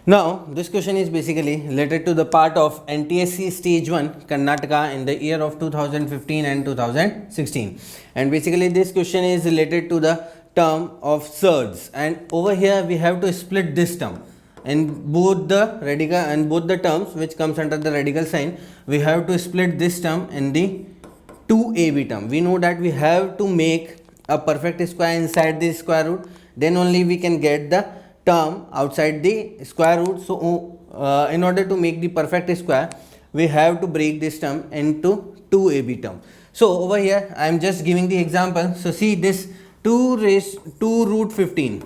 Now, this question is basically related to the part of NTSE Stage 1 Karnataka in the year of 2015 and 2016. And basically this question is related to the term of surds, and over here we have to split this term in both the radical and both the terms which comes under the radical sign. We have to split this term in the 2ab term. We know that we have to make a perfect square inside the square root, then only we can get the term outside the square root. So in order to make the perfect square, we have to break this term into 2ab term. So over here I am just giving the example. So see this 2 root 15,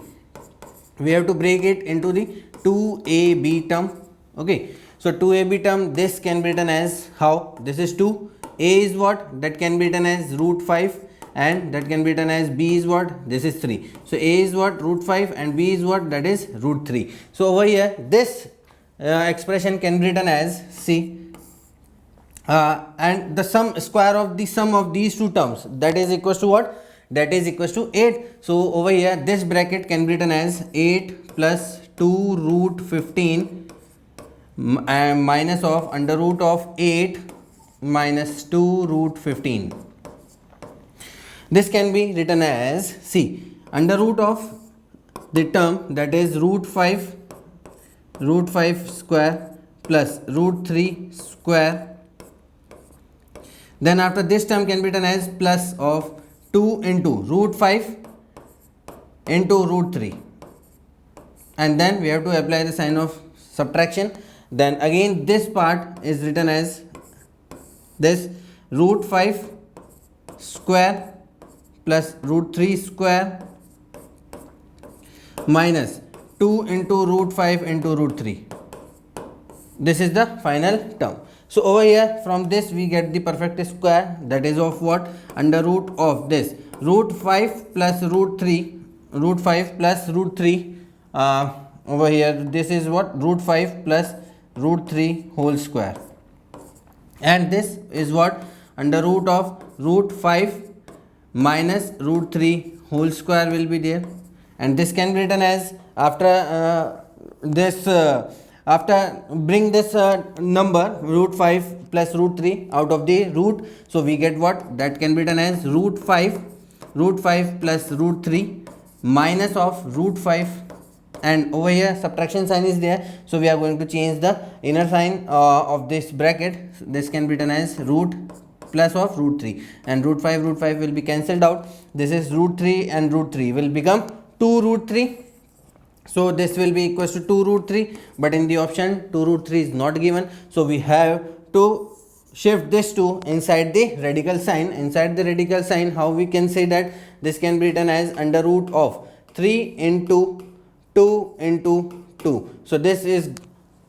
we have to break it into the 2ab term. Okay, so 2ab term, this can be written as how? This is 2, a is what? That can be written as root 5, and that can be written as b is what? This is 3. So a is what? Root 5, and b is what? That is root 3. So over here this expression can be written as c, and the square of the sum of these two terms, that is equals to what? That is equals to 8. So over here this bracket can be written as 8 plus 2 root 15 minus of under root of 8 minus 2 root 15. This can be written as c, under root of the term, that is root 5 square plus root 3 square. Then after this term can be written as plus of 2 into root 5 into root 3, and then we have to apply the sign of subtraction. Then again this part is written as this root 5 square plus root 3 square minus 2 into root 5 into root 3. This is the final term. So over here from this we get the perfect square, that is of what? Under root of this root 5 plus root 3, root 5 plus root 3, over here this is what? Root 5 plus root 3 whole square, and this is what? Under root of root 5 minus root 3 whole square will be there, and this can be written as after after bring this number root 5 plus root 3 out of the root, so we get what? That can be written as root 5 plus root 3 minus of root 5, and over here subtraction sign is there, so we are going to change the inner sign of this bracket. This can be written as root plus of root 3, and root 5 will be cancelled out. This is root 3 and root 3 will become 2 root 3. So this will be equals to 2 root 3, but in the option 2 root 3 is not given, so we have to shift this 2 inside the radical sign. Inside the radical sign, how we can say that? This can be written as under root of 3 into 2 into 2. So this is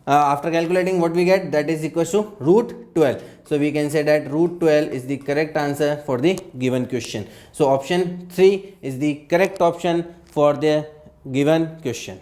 after calculating what we get, that is equals to root 12. So we can say that root 12 is the correct answer for the given question. So option 3 is the correct option for the given question.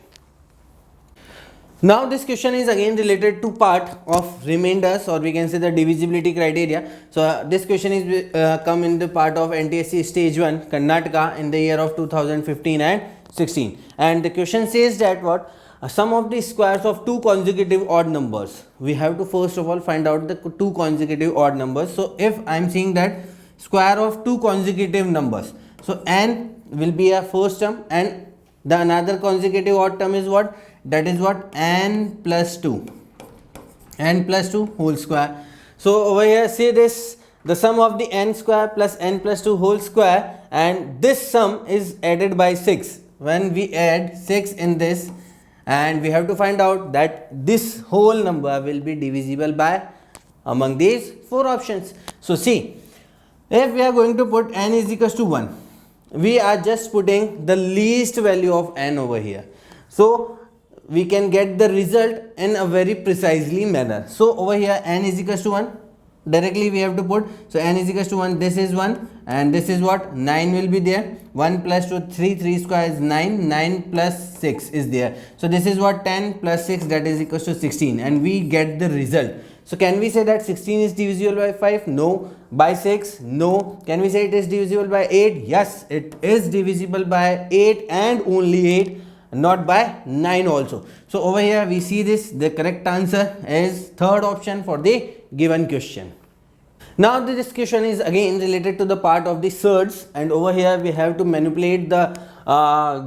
Now this question is again related to part of remainders, or we can say the divisibility criteria. So this question is come in the part of NTSE Stage 1 Karnataka in the year of 2015 and 16, and the question says that what? Sum of the squares of two consecutive odd numbers. We have to first of all find out the two consecutive odd numbers. So if I am saying that square of two consecutive numbers, so n will be a first term, and the another consecutive odd term is what? That is what? N plus 2 whole square. So over here say this, the sum of the n square plus n plus 2 whole square, and this sum is added by 6. When we add 6 in this, and we have to find out that this whole number will be divisible by among these four options. So see, if we are going to put n is equals to 1, we are just putting the least value of n over here, so we can get the result in a very precisely manner. So over here n is equals to 1, directly we have to put, so n is equals to 1, this is 1, and this is what? 9 will be there. 1 plus 2, 3 square is 9, 9 plus 6 is there, so this is what? 10 plus 6, that is equals to 16, and we get the result. So can we say that 16 is divisible by 5? No. By 6? No. Can we say it is divisible by 8? Yes, it is divisible by 8 and only 8. not by 9 also. So over here we see this, the correct answer is third option for the given question. Now this question is again related to the part of the surds, and over here we have to manipulate the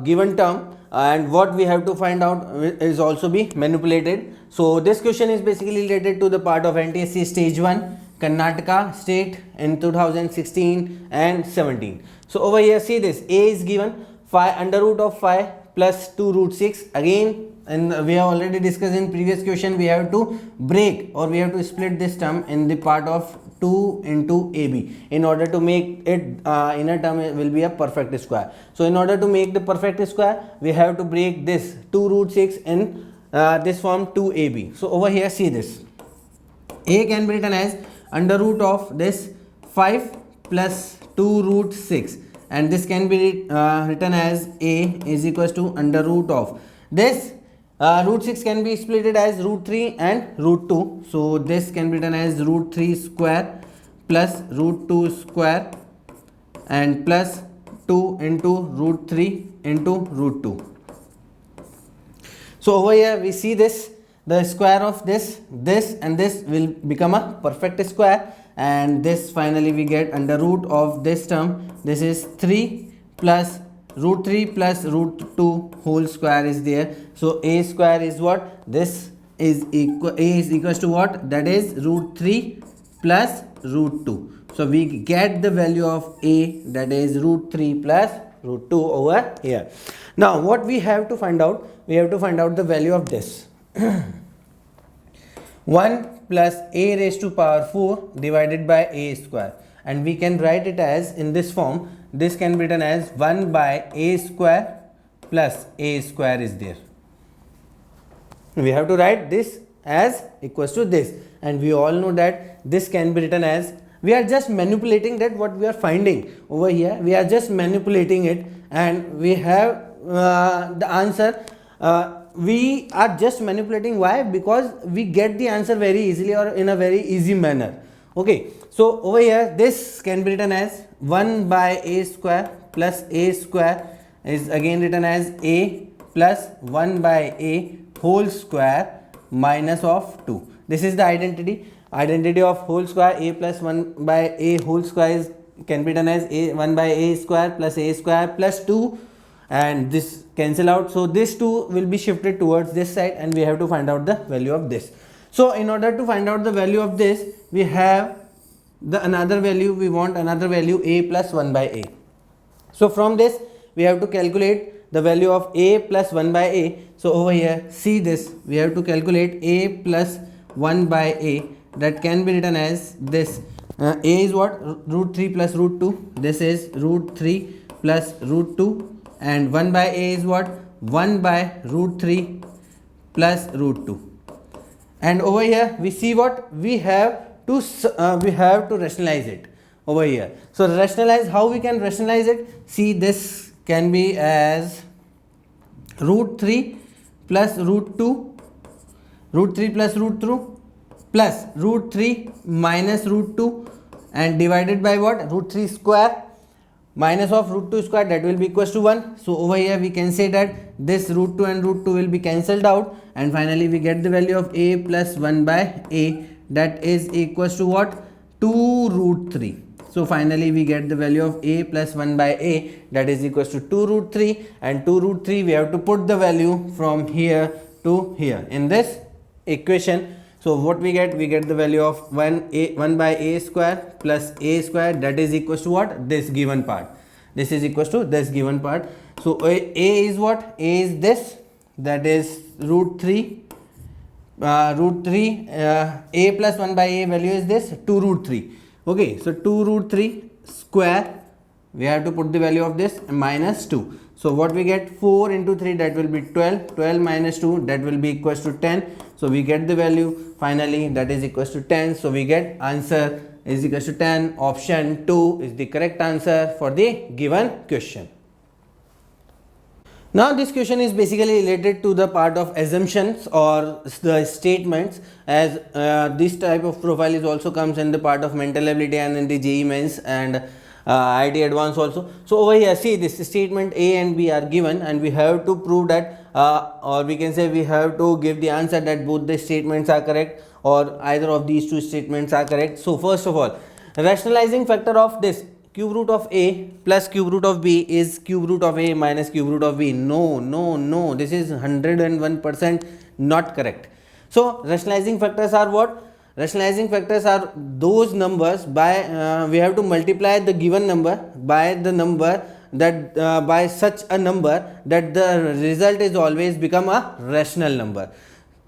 given term, and what we have to find out is also be manipulated. So this question is basically related to the part of NTSE stage 1 Karnataka state in 2016 and 17. So over here see this, A is given 5 under root of 5 plus 2 root 6. Again, and we have already discussed in previous question, we have to break or we have to split this term in the part of 2 into AB in order to make it inner term will be a perfect square. So in order to make the perfect square, we have to break this 2 root 6 in this form 2AB. So over here see this, A can be written as under root of this 5 plus 2 root 6, and this can be written as A is equals to under root of this root 6 can be split as root 3 and root 2. So this can be written as root 3 square plus root 2 square and plus 2 into root 3 into root 2. So over here we see this, the square of this and this will become a perfect square, and this finally we get under root of this term. This is 3 plus root 3 plus root 2 whole square is there. So A square is what? This is equal, A is equals to what? That is root 3 plus root 2. So we get the value of A, that is root 3 plus root 2 over here. Now what we have to find out? We have to find out the value of this. 1 plus A raised to power 4 divided by A square, and we can write it as in this form. This can be written as 1 by A square plus A square is there. We have to write this as equals to this, and we all know that this can be written as, we are just manipulating that what we are finding over here, we are just manipulating it, and we have the answer. We are just manipulating. Why? Because we get the answer very easily or in a very easy manner. Okay, so over here this can be written as 1 by A square plus A square is again written as A plus 1 by A whole square minus of 2. This is the identity of whole square. A plus 1 by A whole square is can be written as A 1 by A square plus 2, and this cancel out. So this 2 will be shifted towards this side, and we have to find out the value of this. So in order to find out the value of this, we have the another value, we want another value A plus 1 by A. So from this we have to calculate the value of A plus 1 by A. So over here see this, we have to calculate A plus 1 by A, that can be written as this. A is what? Root 3 plus root 2. This is root 3 plus root 2, and 1 by A is what? 1 by root 3 plus root 2. And over here we see what? We have to rationalize it over here. So rationalize, how we can rationalize it? See, this can be as root 3 plus root 2, root 3 plus root 2 plus root 3 minus root 2, and divided by what? Root 3 square minus of root 2 square, that will be equals to 1. So over here we can say that this root 2 and root 2 will be cancelled out, and finally we get the value of A plus 1 by A, that is equals to what? 2 root 3. So finally we get the value of A plus 1 by A, that is equals to 2 root 3, and 2 root 3 we have to put the value from here to here in this equation. So what we get? We get the value of 1 by A square plus A square, that is equals to what? This given part. This is equals to this given part. So A is what? A is this, that is root 3. A plus 1 by A value is this 2 root 3. Okay, so 2 root 3 square, we have to put the value of this minus 2. So what we get? 4 into 3, that will be 12. 12 minus 2, that will be equals to 10. So we get the value finally, that is equals to 10. So we get answer is equals to 10. Option 2 is the correct answer for the given question. Now this question is basically related to the part of assumptions or the statements, as this type of profile is also comes in the part of mental ability and in the JEE mains, and IIT Advanced also. So over here, see, this statement A and B are given, and we have to prove that or we can say we have to give the answer that both the statements are correct or either of these two statements are correct. So first of all, rationalizing factor of this cube root of A plus cube root of B is cube root of A minus cube root of B. No, this is 101% not correct. So rationalizing factors are what? Rationalizing factors are those numbers by we have to multiply the given number by the number that by such a number that the result is always become a rational number.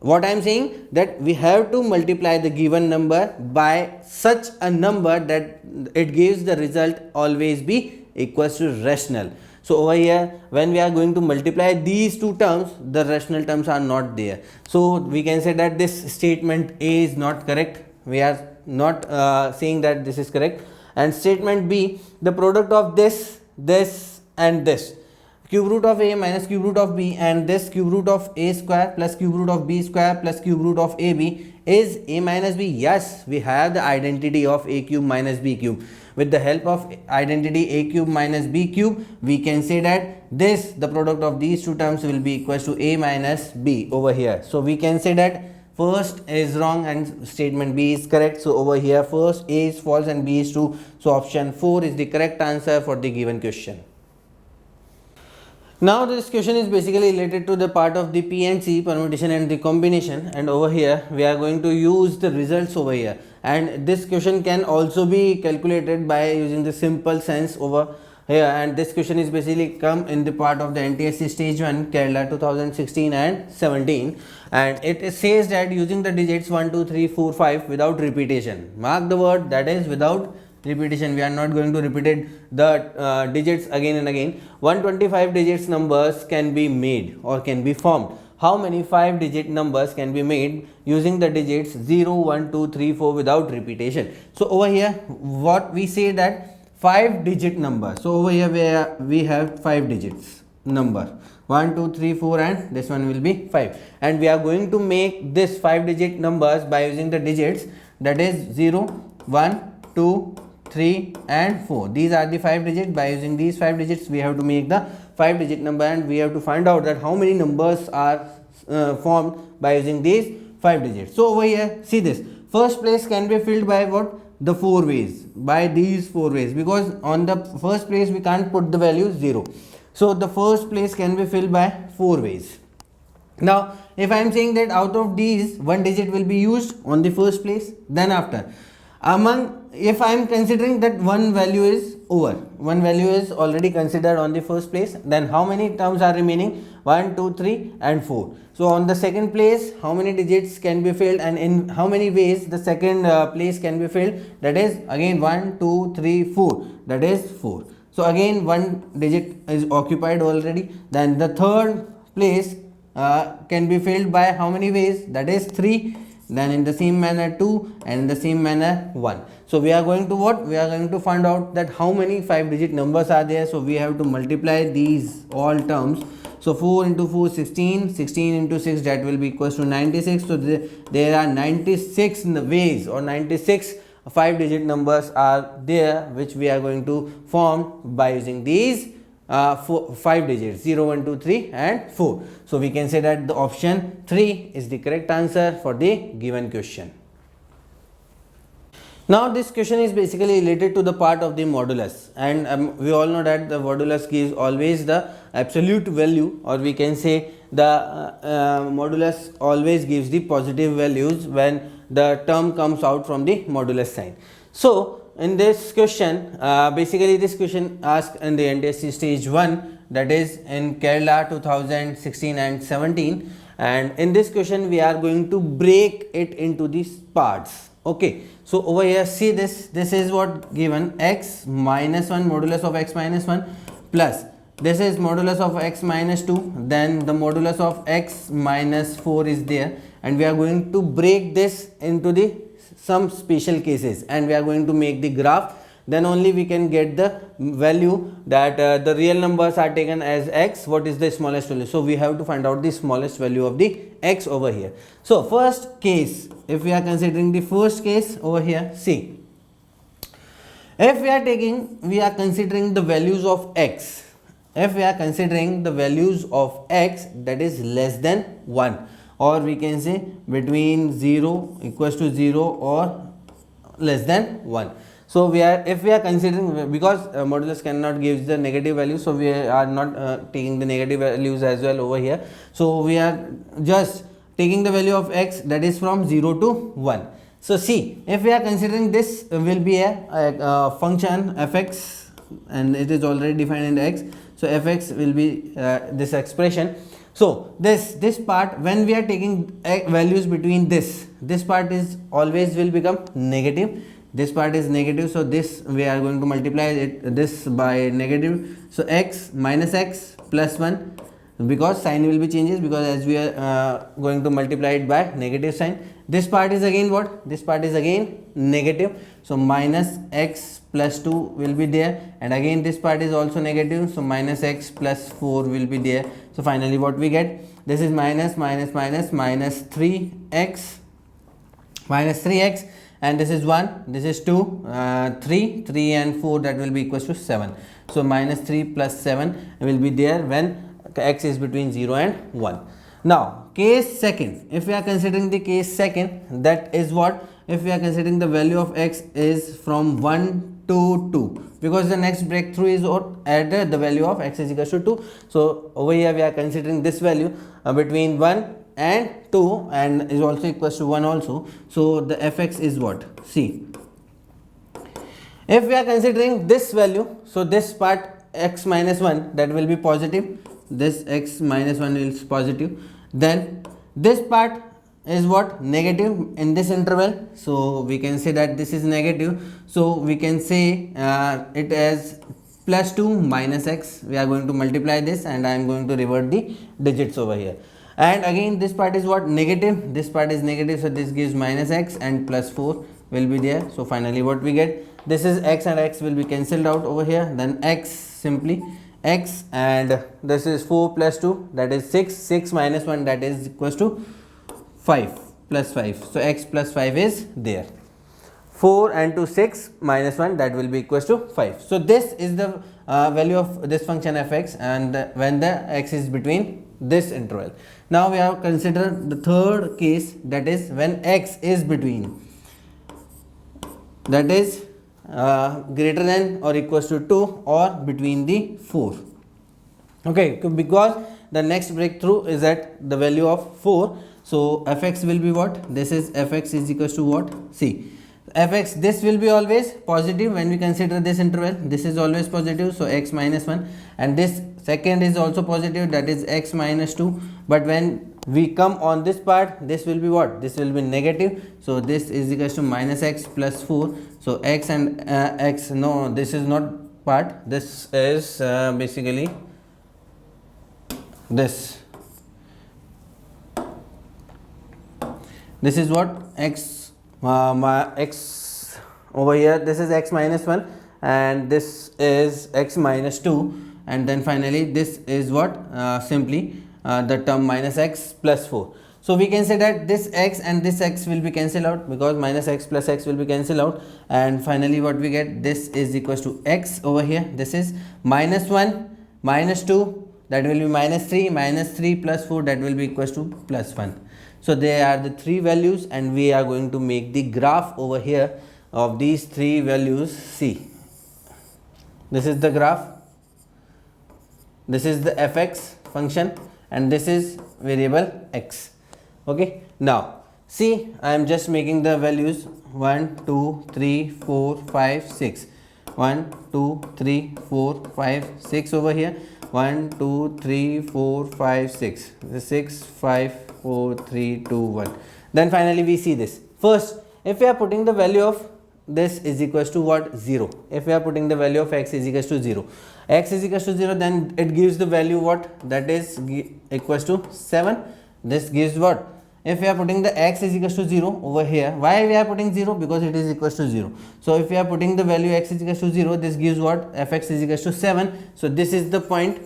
What I am saying, that we have to multiply the given number by such a number that it gives the result always be equals to rational. So over here, when we are going to multiply these two terms, the rational terms are not there. So we can say that this statement A is not correct. We are not saying that this is correct. And statement B, the product of this and this, cube root of A minus cube root of B, and this cube root of A square plus cube root of B square plus cube root of AB is A minus B. Yes, we have the identity of A cube minus B cube. With the help of identity A cube minus B cube, we can say that this, the product of these two terms, will be equals to A minus B over here. So we can say that first is wrong and statement B is correct. So over here, first A is false and B is true. So option 4 is the correct answer for the given question. Now this question is basically related to the part of the P and C, permutation and the combination, and over here we are going to use the results over here, and this question can also be calculated by using the simple sense over here, and this question is basically come in the part of the NTSE stage 1 Kerala 2016 and 17, and it says that using the digits 1 2 3 4 5 without repetition. Mark the word, that is without repetition. We are not going to repeat it, the digits again and again. 125 digits numbers can be made or can be formed. How many 5 digit numbers can be made using the digits 0 1 2 3 4 without repetition? So over here, what we say that 5 digit number. So over here we have 5 digits number 1 2 3 4 and this one will be 5, and we are going to make this 5 digit numbers by using the digits, that is 0 1 2 3 and 4. These are the 5 digits. By using these 5 digits, we have to make the 5 digit number, and we have to find out that how many numbers are formed by using these 5 digits. So over here, see this, first place can be filled by what? The 4 ways, by these 4 ways, because on the first place we can't put the value 0. So the first place can be filled by 4 ways. Now if I am saying that out of these, one digit will be used on the first place, then after if I am considering that one value is over, one value is already considered on the first place, then how many terms are remaining? 1 2 3 and 4. So on the second place, how many digits can be filled, and in how many ways the second place can be filled? That is again 1 2 3 4, that is 4. So again one digit is occupied already. Then the third place can be filled by how many ways? That is 3. Then in the same manner 2, and in the same manner 1. So we are going to what? We are going to find out that how many 5 digit numbers are there. So we have to multiply these all terms. So 4 into 4 16, 16 into 6, that will be equals to 96. So there are 96 ways or 96 5 digit numbers are there, which we are going to form by using these 5 digits 0 1 2 3 and 4. So we can say that the option 3 is the correct answer for the given question. Now this question is basically related to the part of the modulus, and we all know that the modulus gives always the absolute value, or we can say the modulus always gives the positive values when the term comes out from the modulus sign. So in this question, basically this question asked in the NTSE stage 1, that is in Kerala 2016 and 17, and in this question we are going to break it into these parts. Okay, so over here see this is what given, x minus 1 modulus of x minus 1 plus this is modulus of x minus 2, then the modulus of x minus 4 is there, and we are going to break this into the some special cases, and we are going to make the graph. Then only we can get the value that the real numbers are taken as x, what is the smallest value. So we have to find out the smallest value of the x over here. So first case, if we are considering the first case over here, see, If we are considering the values of x, if we are considering the values of x that is less than 1, or we can say between 0 equals to 0 or less than 1. So if we are considering, because modulus cannot give the negative value, so we are not taking the negative values as well over here. So we are just taking the value of x that is from 0 to 1. So see, if we are considering this will be a function fx, and it is already defined in x, so fx will be this expression. So this part, when we are taking values between this part is always will become negative, this part is negative, so this we are going to multiply this by negative, so x minus x plus 1, because sign will be changes, because as we are going to multiply it by negative sign. This part is again what? This part is again negative, so minus x plus 2 will be there, and again this part is also negative, so minus x plus 4 will be there. So finally what we get, this is minus 3x and this is 1, this is 2, 3 and 4, that will be equals to 7. So minus 3 plus 7 will be there when x is between 0 and 1. Now case second, if we are considering the case second, that is what? If we are considering the value of x is from 1 to 2, because the next breakthrough is what? At the value of x is equals to 2. So over here we are considering this value between 1 and 2 and is also equals to 1 also. So the fx is what? See, if we are considering this value, so this part x minus 1, that will be positive, this x minus 1 is positive, then this part is what? Negative in this interval, so we can say that this is negative, so we can say it as plus 2 minus x. We are going to multiply this and I am going to revert the digits over here. And again this part is what? Negative, this part is negative, so this gives minus x and plus 4 will be there. So finally what we get, this is x and x will be cancelled out over here, then x, simply x, and this is 4 plus 2, that is 6 minus 1, that is equals to 5 plus 5, so x plus 5 is there. 4 and 2 6 minus 1, that will be equals to 5. So this is the value of this function fx, and when the x is between this interval. Now we have considered the third case, that is when x is between, that is greater than or equals to 2 or between the 4. Okay, because the next breakthrough is at the value of 4. So fx will be what? This is fx is equals to what? See, fx, this will be always positive when we consider this interval, this is always positive, so x minus 1, and this second is also positive, that is x minus 2, but when we come on this part, this will be what? This will be negative, so this is equals to minus x plus 4, so x and x, no, this is not part, this is basically this is what? X x over here, this is x minus 1 and this is x minus 2, and then finally this is what? Simply the term minus x plus 4. So we can say that this x and this x will be cancelled out, because minus x plus x will be cancelled out, and finally what we get, this is equals to x over here, this is minus 1 minus 2, that will be minus 3 plus 4, that will be equals to plus 1. So they are the three values, and we are going to make the graph over here of these three values. See, this is the graph, this is the fx function, and this is variable x. Okay, now see, I am just making the values 1 2 3 4 5 6, 1 2 3 4 5 6 over here, 1 2 3 4 5 6, 6 5 4 3 2 1. Then finally we see this. First, if we are putting the value of this is equals to what? 0. If we are putting the value of x is equals to 0, x is equals to 0, then it gives the value what? That is equals to 7. This gives what? If we are putting the x is equals to 0 over here, why we are putting 0? Because it is equals to 0. So if we are putting the value x is equals to 0, this gives what? Fx is equals to 7. So this is the point.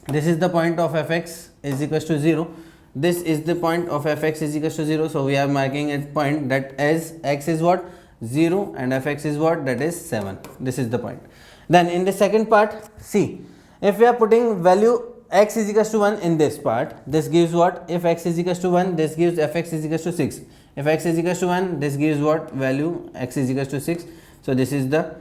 This is the point of fx is equals to 0. This is the point of fx is equals to 0. So we are marking a point that as x is what? 0 and fx is what, that is 7. This is the point. Then in the second part, see, if we are putting value x is equals to 1 in this part, this gives what, if x is equals to 1, this gives fx is equals to 6. If x is equals to 1, this gives what, value x is equals to 6. So this is the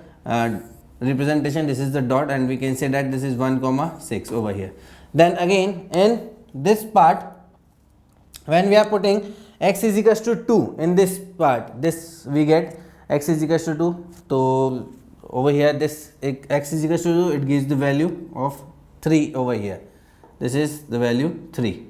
representation, this is the dot, and we can say that this is 1 comma 6 over here. Then again in this part, when we are putting x is equals to 2 in this part, this we get x is equals to 2. So over here, this x is equals to 2, it gives the value of 3 over here. This is the value 3.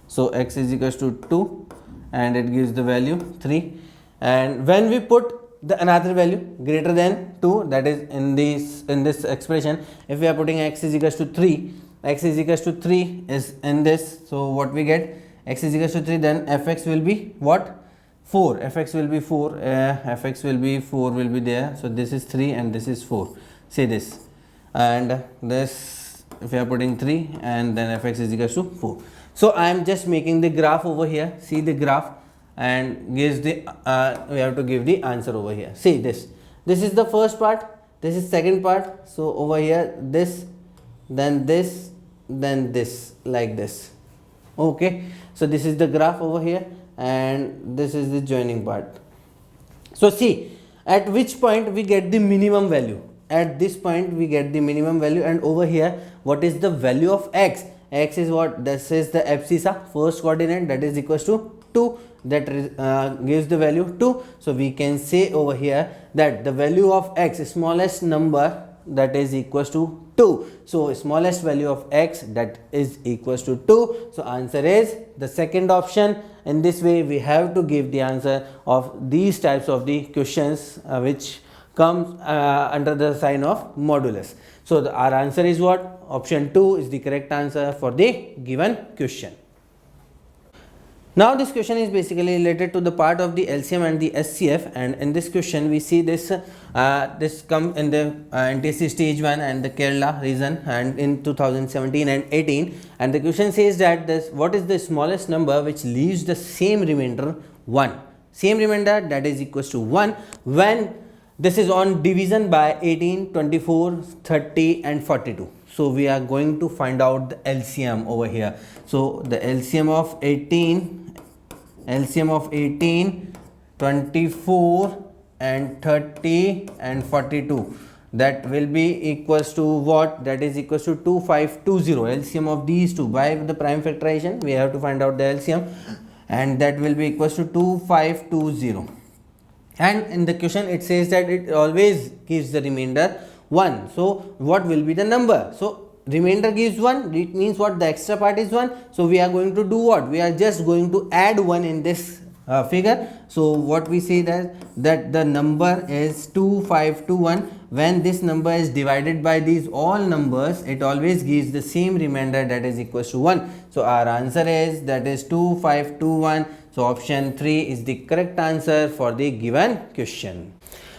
So x is equals to 2 and it gives the value 3. And when we put the another value greater than 2, that is in this expression, if we are putting x is equals to 3, x is equals to 3 is in this. So what we get, x is equals to 3, then fx will be what, 4. Fx will be 4, fx will be 4 will be there. So this is 3 and this is 4, say this, and this, if we are putting 3 and then fx is equals to 4. So I am just making the graph over here, see the graph, and gives the we have to give the answer over here. See this is the first part, this is second part. So over here, this, then this, then this, like this. Okay, so this is the graph over here and this is the joining part. So see, at which point we get the minimum value, at this point we get the minimum value, and over here what is the value of x, x is what, this is the abscissa, first coordinate, that is equals to 2, that gives the value 2. So we can say over here that the value of x, smallest number, that is equals to 2. So smallest value of x, that is equals to 2. So answer is the second option. In this way we have to give the answer of these types of the questions which comes under the sign of modulus. So our answer is what, option 2 is the correct answer for the given question. Now this question is basically related to the part of the LCM and the SCF, and in this question we see this this come in the NTSE stage 1 and the Kerala region, and in 2017 and 18, and the question says that this, what is the smallest number which leaves the same remainder 1, same remainder, that is equals to 1 when this is on division by 18, 24, 30 and 42. So we are going to find out the LCM over here. So the LCM of 18, 24 and 30 and 42, that will be equals to what, that is equals to 2520. LCM of these two, by the prime factorization we have to find out the LCM, and that will be equals to 2520. And in the question it says that it always gives the remainder 1. So what will be the number? So remainder gives 1, it means what, the extra part is 1. So we are going to do what, we are just going to add 1 in this figure. So what we say that the number is 2521. When this number is divided by these all numbers, it always gives the same remainder, that is equals to 1. So our answer is, that is 2521. So option 3 is the correct answer for the given question.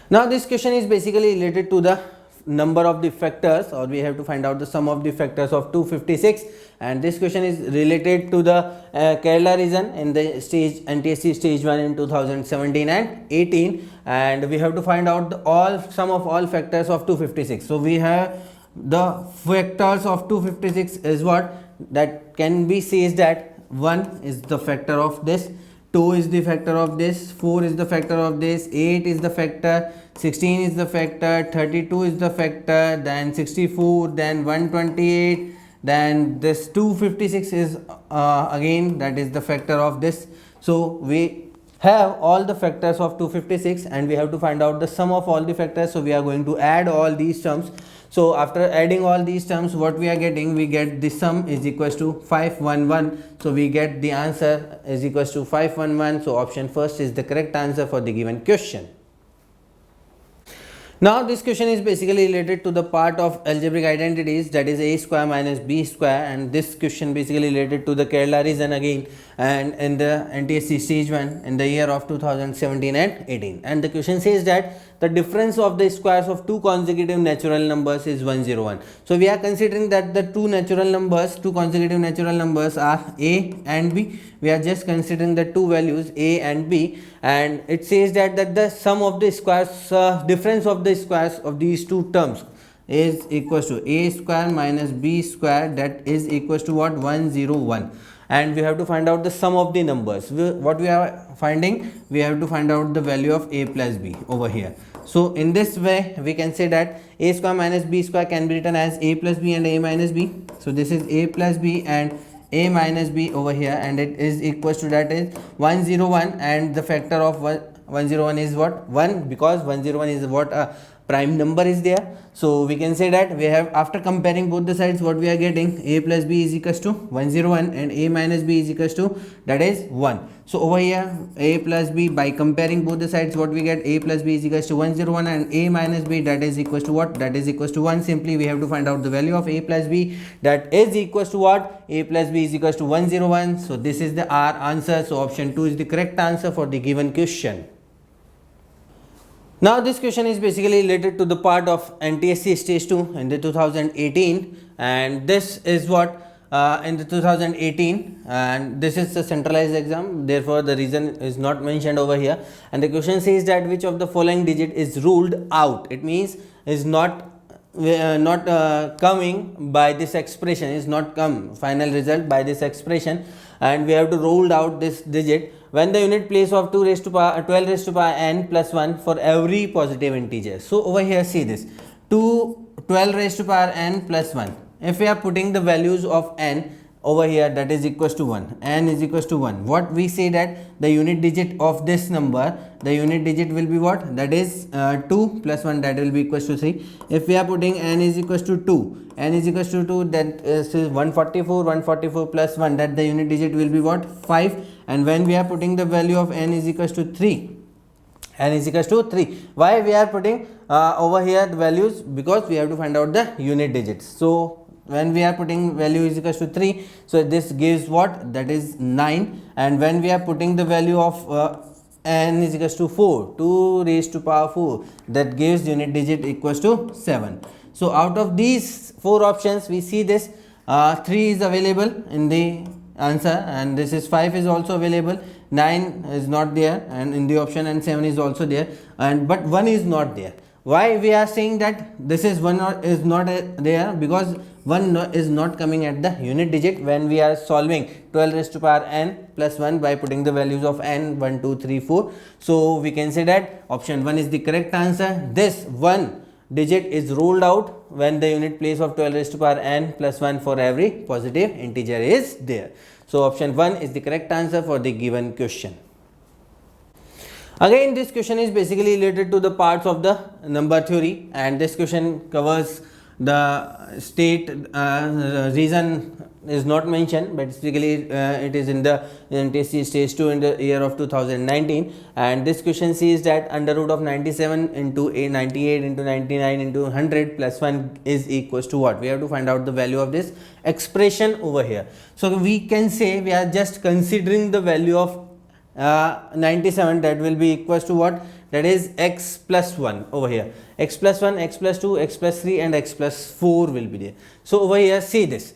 Now this question is basically related to the number of the factors, or we have to find out the sum of the factors of 256, and this question is related to the Kerala region in the stage NTSE stage 1 in 2017 and 18, and we have to find out the sum of all factors of 256. So we have the factors of 256 is what, that can be says that 1 is the factor of this, 2 is the factor of this, 4 is the factor of this, 8 is the factor, 16 is the factor, 32 is the factor, then 64, then 128, then this 256 is again, that is the factor of this. So we have all the factors of 256 and we have to find out the sum of all the factors. So we are going to add all these terms. So after adding all these terms, what we are getting, we get the sum is equals to 511. So we get the answer is equals to 511. So option first is the correct answer for the given question. Now this question is basically related to the part of algebraic identities, that is a square minus b square, and this question basically related to the Kerala region again, and in the NTSE stage 1 in the year of 2017 and 18. And the question says that the difference of the squares of two consecutive natural numbers is 101. So we are considering that the two consecutive natural numbers are a and b. We are just considering the two values a and b, and it says that the sum of the squares, difference of the squares of these two terms is equals to a square minus b square, that is equals to what, 101. And we have to find out the sum of the numbers. What we are finding, we have to find out the value of a plus b over here. So in this way we can say that a square minus b square can be written as a plus b and a minus b. So this is a plus b and a minus b over here, and it is equals to, that is 101, and the factor of 101 is what, 1, because 101 is what a prime number is there. So we can say that we have, after comparing both the sides, what we are getting, a plus b is equals to 101 and a minus b is equals to, that is 1. So over here a plus b, by comparing both the sides, what we get, a plus b is equals to 101 and a minus b, that is equals to what, that is equals to 1. Simply we have to find out the value of a plus b, that is equals to what, a plus b is equals to 101. So this is the our answer. So option 2 is the correct answer for the given question. Now this question is basically related to the part of NTSE stage 2 in the 2018, and this is what in the 2018, and this is a centralized exam, therefore the reason is not mentioned over here. And the question says that which of the following digit is ruled out. It means is not coming by this expression, is not come final result by this expression, and we have to rule out this digit when the unit place of 2 raised to power 12 raised to power n plus 1 for every positive integer. So over here see this 12 raised to power n plus 1. If we are putting the values of n over here, that is equals to 1, n is equals to 1, what we say that the unit digit of this number, the unit digit will be what, that is 2 plus 1, that will be equals to 3. If we are putting n is equals to 2, n is equals to 2, that is 144 plus 1, that the unit digit will be what, 5. And when we are putting the value of n is equals to 3, n is equals to 3. Why we are putting over here the values? Because we have to find out the unit digits. So when we are putting value is equals to 3, so this gives what, that is 9. And when we are putting the value of n is equals to 4, 2 raised to power 4, that gives unit digit equals to 7. So out of these 4 options we see this 3 is available in the answer, and this is 5 is also available, 9 is not there and in the option, and 7 is also there, and but 1 is not there. Why we are saying that this is 1 is not there? Because 1 is not coming at the unit digit when we are solving 12 raised to power n plus 1 by putting the values of n 1 2 3 4. So we can say that option 1 is the correct answer. This 1 digit is ruled out when the unit place of 12 raised to power n plus 1 for every positive integer is there. So option 1 is the correct answer for the given question. Again, this question is basically related to the parts of the number theory, and this question covers the state reason is not mentioned, but basically it is in the NTSE stage 2 in the year of 2019, and this question says that under root of 97 into 98 into 99 into 100 plus 1 is equals to what? We have to find out the value of this expression over here. So we can say we are just considering the value of 97, that will be equals to what? That is x plus 1 over here. X plus 1, x plus 2, x plus 3 and x plus 4 will be there. So over here see this.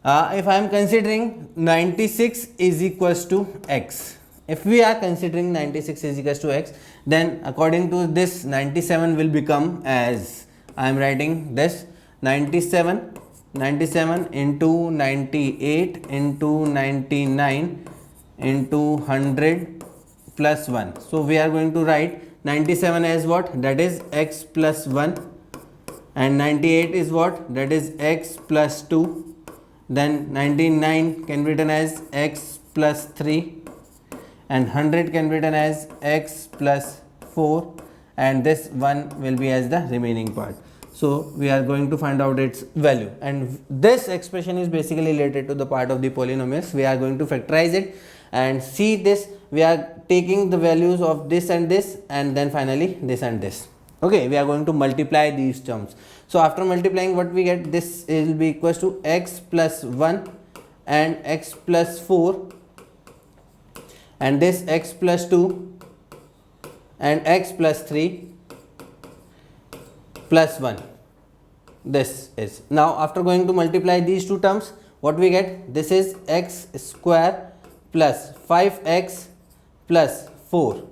If I am considering 96 is equals to x, if we are considering 96 is equals to x, then according to this 97 will become as, I am writing this 97 into 98 into 99 into 100 plus 1. So we are going to write 97 as what? That is x plus 1, and 98 is what? That is x plus 2. Then 99 can be written as x plus 3, and 100 can be written as x plus 4, and this 1 will be as the remaining part. So we are going to find out its value, and this expression is basically related to the part of the polynomials. We are going to factorize it and see this. We are taking the values of this and this, and then finally this and this. Okay, we are going to multiply these terms. So after multiplying, what we get, this will be equals to x plus 1 and x plus 4 and this x plus 2 and x plus 3 plus 1. This is, now after going to multiply these two terms, what we get, this is x square plus 5x plus 4.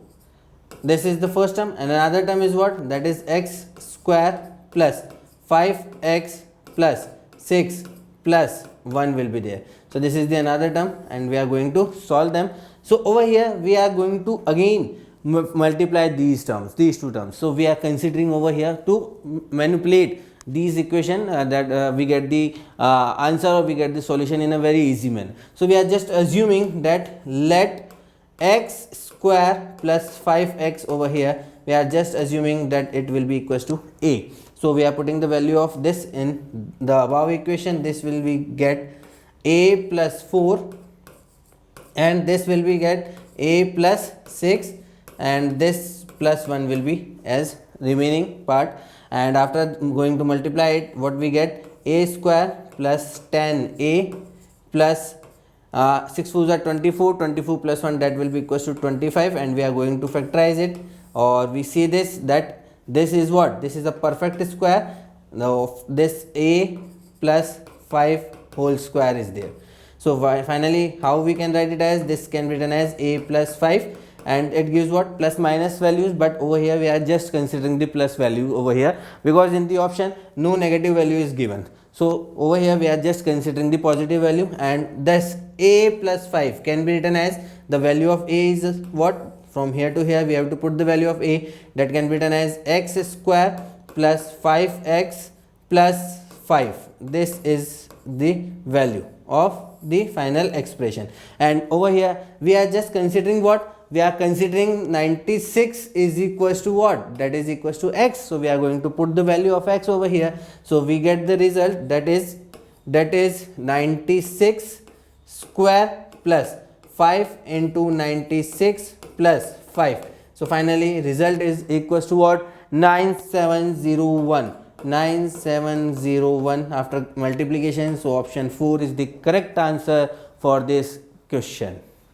This is the first term, and another term is what, that is x square plus 5x plus 6 plus 1 will be there. So this is the another term, and we are going to solve them. So over here we are going to again multiply these terms, these two terms. So we are considering over here to manipulate these equation that we get the answer, or we get the solution in a very easy manner. So we are just assuming that let x square plus 5x over here, we are just assuming that it will be equals to a. So we are putting the value of this in the above equation. This will be get a plus 4 and this will be get a plus 6 and this plus 1 will be as remaining part. And after going to multiply it, what we get, a square plus 10a plus 6 4s are 24, 24 plus 1, that will be equals to 25, and we are going to factorize it, or we see this, that this is what, this is a perfect square. Now this a plus 5 whole square is there. So finally how we can write it as, this can be written as a plus 5 and it gives what, plus minus values, but over here we are just considering the plus value over here because in the option no negative value is given. So over here we are just considering the positive value, and thus a plus 5 can be written as, the value of a is what, from here to here we have to put the value of a, that can be written as x square plus 5x plus 5. This is the value of the final expression. And over here we are just considering what, we are considering 96 is equals to what, that is equals to x. So we are going to put the value of x over here. So we get the result, that is 96 square plus 5 into 96 plus 5. So finally result is equals to what, 9701. 9701 after multiplication. So option 4 is the correct answer for this question.